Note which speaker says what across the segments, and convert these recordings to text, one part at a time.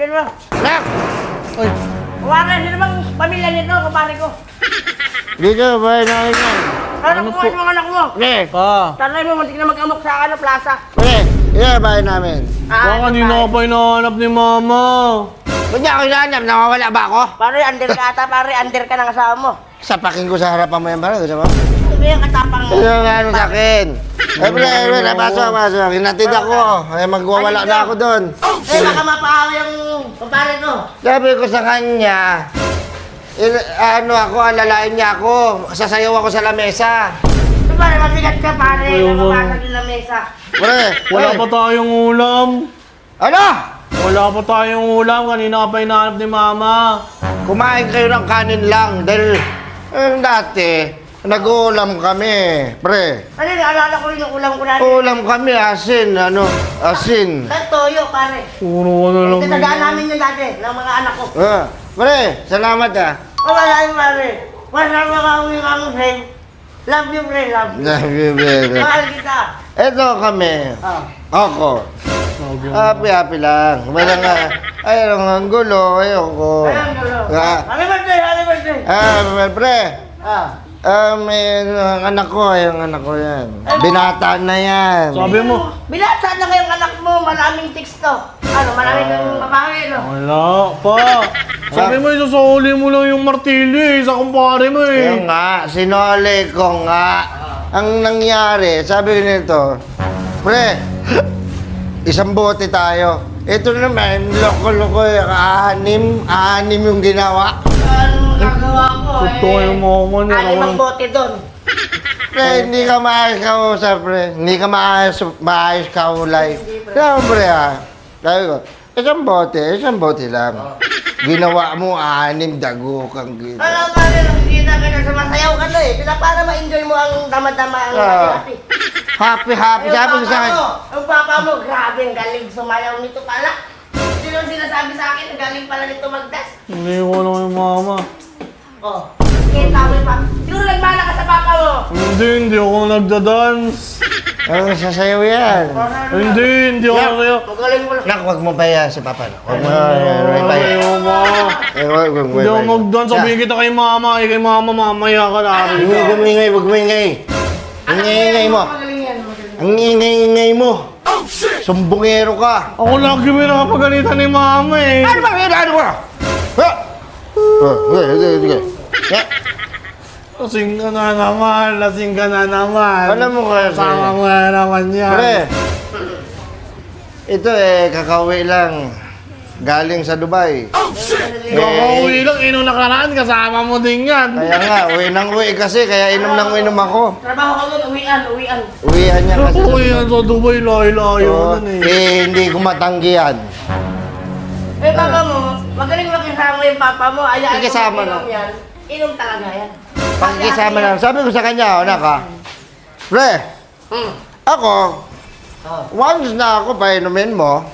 Speaker 1: Mo.
Speaker 2: Anak!
Speaker 1: Uy. Wala sino bang pamilya nito, kapare ko?
Speaker 2: Dito, bahay namin yan.
Speaker 1: Ano po yung mga anak mo?
Speaker 2: Pre!
Speaker 1: Tanay mo, muntik na mag-amok sa plaza.
Speaker 2: Pre! Yan, bahay namin.
Speaker 3: Baka kanina ka pa hinahanap ni Mama.
Speaker 2: Ba't niya ako hinahanap? Nawawala ba ako?
Speaker 1: Pare, under ka ata, pare, under ka ng asawa mo.
Speaker 2: Sapakin ko sa harapan mo yan, pare. Gusto mo?
Speaker 1: Ito yung katapang mo.
Speaker 2: Ito nga ano sa akin. Pre, pasok. Hinatid ako. Ay, magwawala na ako doon.
Speaker 1: Baka mapaawa yung kapare ko.
Speaker 2: Sabi ko sa kanya, alalain niya ako. Sasayaw ako sa lamesa.
Speaker 1: Ito pare, mabigat ka pare, nakapasag din na mesa.
Speaker 2: Pre!
Speaker 3: Wala pa tayong ulam.
Speaker 2: Ano?
Speaker 3: Wala pa tayong ulam. Kanina ka pa hinahanap ni Mama.
Speaker 2: Kumain kayo ng kanin lang dahil dati nag-uulam kami, pre.
Speaker 1: Ano yun, alala ko rin yung ulam ko natin.
Speaker 2: Ulam kami, asin, asin.
Speaker 1: Sa toyo, pare.
Speaker 3: Puro ka na lang.
Speaker 1: Tinagaan namin yun dati, ng mga anak ko.
Speaker 2: Pre, salamat ah.
Speaker 1: Wala yun, pare. Masama ka uwi kang friend. Love you, pre, love you. Mahal kita.
Speaker 2: Ito kami, ako. Happy lang. Wala nga, ayun ang gulo, ayoko.
Speaker 1: Ayun, gulo. Happy birthday, happy birthday.
Speaker 2: Pre,
Speaker 1: Ah.
Speaker 2: may anak ko yan. Binata na yan.
Speaker 3: Sabi mo.
Speaker 1: Binasa na kayong anak mo, maraming teksto. Ano, maraming babae, no?
Speaker 3: Wala pa. Sabi mo, isasuli mo lang yung martilyo sa kumpare mo
Speaker 2: Yung nga, sinole ko nga. Ang nangyari, sabi ko nito, pre, isang bote tayo. Ito naman, loko-loko, anim yung ginawa.
Speaker 1: Anong gagawa ko,
Speaker 3: Ito yung Mama niya.
Speaker 1: alimang bote doon.
Speaker 2: Pre, hindi ka maayos kausap, pre. Hindi ka maayos kaulay. Kaya pre sabi ko, isang bote lang. Ginawa mo, anim dago kang gina.
Speaker 1: Alam ka rin, nakikita ka na sumasayaw ka na eh. Para ma-enjoy mo ang dama-dama ang happy.
Speaker 2: Happy, sabi ko sa akin.
Speaker 1: Ang papa mo, grabe, ang galing sumayaw nito pala. Sino sinasabi sa akin, ang galing pala nito magdas.
Speaker 3: Hindi ko lang yung Mama.
Speaker 1: Oh, kita mo pa. Siguro nagmana ka sa papa mo.
Speaker 3: Hindi ako nagda-dance.
Speaker 2: Ano sasayaw yan?
Speaker 3: Hindi ako sa'yo.
Speaker 1: Magaling mo lang.
Speaker 2: Nak, wag mo pa yan si Papa. Wag mo
Speaker 3: Ayaw mo. Hindi ako mag-dance. Sabihin kita kay Mama. Kay Mama, mamaya ka na.
Speaker 2: Wag mo ingay. Ang ingay mo.
Speaker 1: Magaling yan, magaling.
Speaker 2: Ang ingay mo. Sumbungero ka.
Speaker 3: Ako lagi may nakapagalitan ni Mama eh.
Speaker 2: Ano ba? Ano ba? Ha? Sige.
Speaker 3: Lasing ka na naman.
Speaker 2: Alam mo kasi.
Speaker 3: Sama mo na naman yan.
Speaker 2: Pre, ito kakauwi lang. Galing sa Dubai.
Speaker 3: Kakauwi lang, inom na karaan, kasama mo din yan.
Speaker 2: Kaya nga, uwi nang uwi kasi, kaya inom nang inom ako.
Speaker 1: Trabaho ko doon, uwian.
Speaker 2: Uwihan niya kasi.
Speaker 3: Uwi yan sa Dubai, layo-layo
Speaker 2: Oo,
Speaker 3: nun eh.
Speaker 2: hindi ko matanggi yan.
Speaker 1: Eh, papa mo, magaling makisama yung papa mo. Ayaan
Speaker 2: Ikisama
Speaker 1: mo
Speaker 2: na.
Speaker 1: inom yan. Inom talaga yan.
Speaker 2: Pagkisama lang. Sabi ko sa kanya, anak ha, pre, ako, once na ako painumin mo,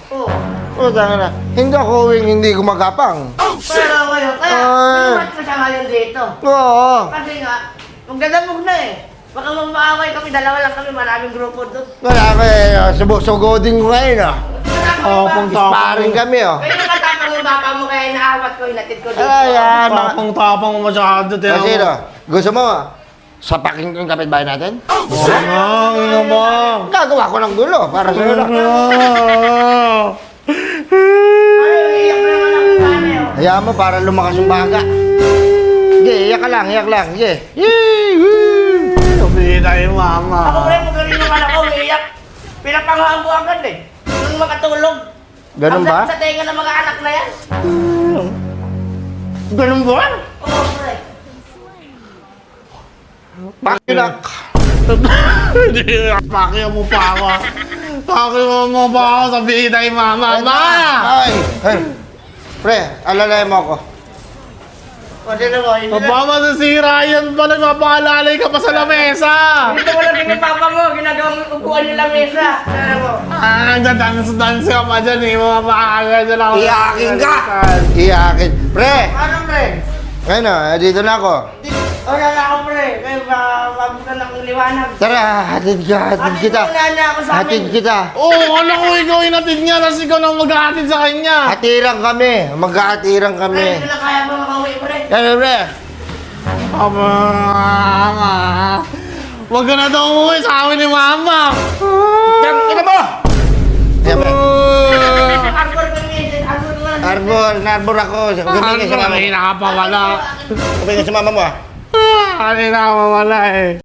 Speaker 2: na, hindi ako uwing hindi gumagapang.
Speaker 1: Pero ngayon, kaya, inumat ko siya ngayon dito.
Speaker 2: Oo.
Speaker 1: Kasi nga, magdadamog na eh. Baka magmaaway kami, dalawa lang kami, maraming grupo doon.
Speaker 2: Wala sugodin ko ngayon Sparring
Speaker 3: Tapang-tapang.
Speaker 2: kami
Speaker 1: Kaya yung katapang ng papa mo, kaya inaawat ko, hinatid ko dito.
Speaker 2: Ayan.
Speaker 3: Tapang-tapang mo masyado.
Speaker 2: Kasi gusto mo, sapakin ko yung kapitbahay natin?
Speaker 3: Ano ba?
Speaker 2: Gagawa ko ng gulo para sa'yo lang.
Speaker 1: Ay, iyak na naman ako sana yun.
Speaker 2: Hayaan mo para lumakas yung baga. Sige, iyak lang. Sige.
Speaker 3: Sabihin tayo, Mama.
Speaker 1: Ako rin, magaling yung anak ko, umiiyak. Pinapangaan ko agad eh. Nung makatulog.
Speaker 2: Ganun ba?
Speaker 1: Sa tenga ng mga anak na yan.
Speaker 2: Ganun ba?
Speaker 1: Oo, pre.
Speaker 2: Pakinak.
Speaker 3: Hindi, pakya mo pa ako. Pakya mo pa ako, sabihin tayo, Mama.
Speaker 2: Ay! Pre, alalay mo ako.
Speaker 1: O, sino mo? Hindi na.
Speaker 3: Papa, masisira yan pa. Nagpapangalalay ka pa sa lamesa.
Speaker 1: Dito mo lang yung papa mo, ginagawang upuan yung lamesa. Ano mo?
Speaker 3: Nagda-dance ka pa dyan eh. Mga pakakagad dyan ako.
Speaker 2: Iyakin ka! Iyakin. Pre!
Speaker 1: Ano, pre?
Speaker 2: Ayun dito na ako.
Speaker 1: Wala na ako, pre. Kaya wag ka nang Liwanag.
Speaker 2: Tara, hatid kita.
Speaker 1: Hatid na ako sa amin.
Speaker 2: Hatid kita.
Speaker 3: Oo, ano ko ikaw inatid niya, tapos ikaw na maghahatid sa kanya.
Speaker 2: Hatirang kami. Maghahatirang
Speaker 1: Pre,
Speaker 2: kami.
Speaker 1: hindi na kaya mo makauwi, pre.
Speaker 2: Ano, pre?
Speaker 3: Aba, wag ka na daw umuwi sa amin ni Mama.
Speaker 2: Yan, ina mo! Yan, pre.
Speaker 1: Arbor ko naman, arbor ko naman.
Speaker 2: Narbor ako. Gabingin sa mama mo.
Speaker 3: Kanina ka pa wala.
Speaker 2: Gabingin sa mama mo, ah.
Speaker 3: Kanina ka pa wala eh.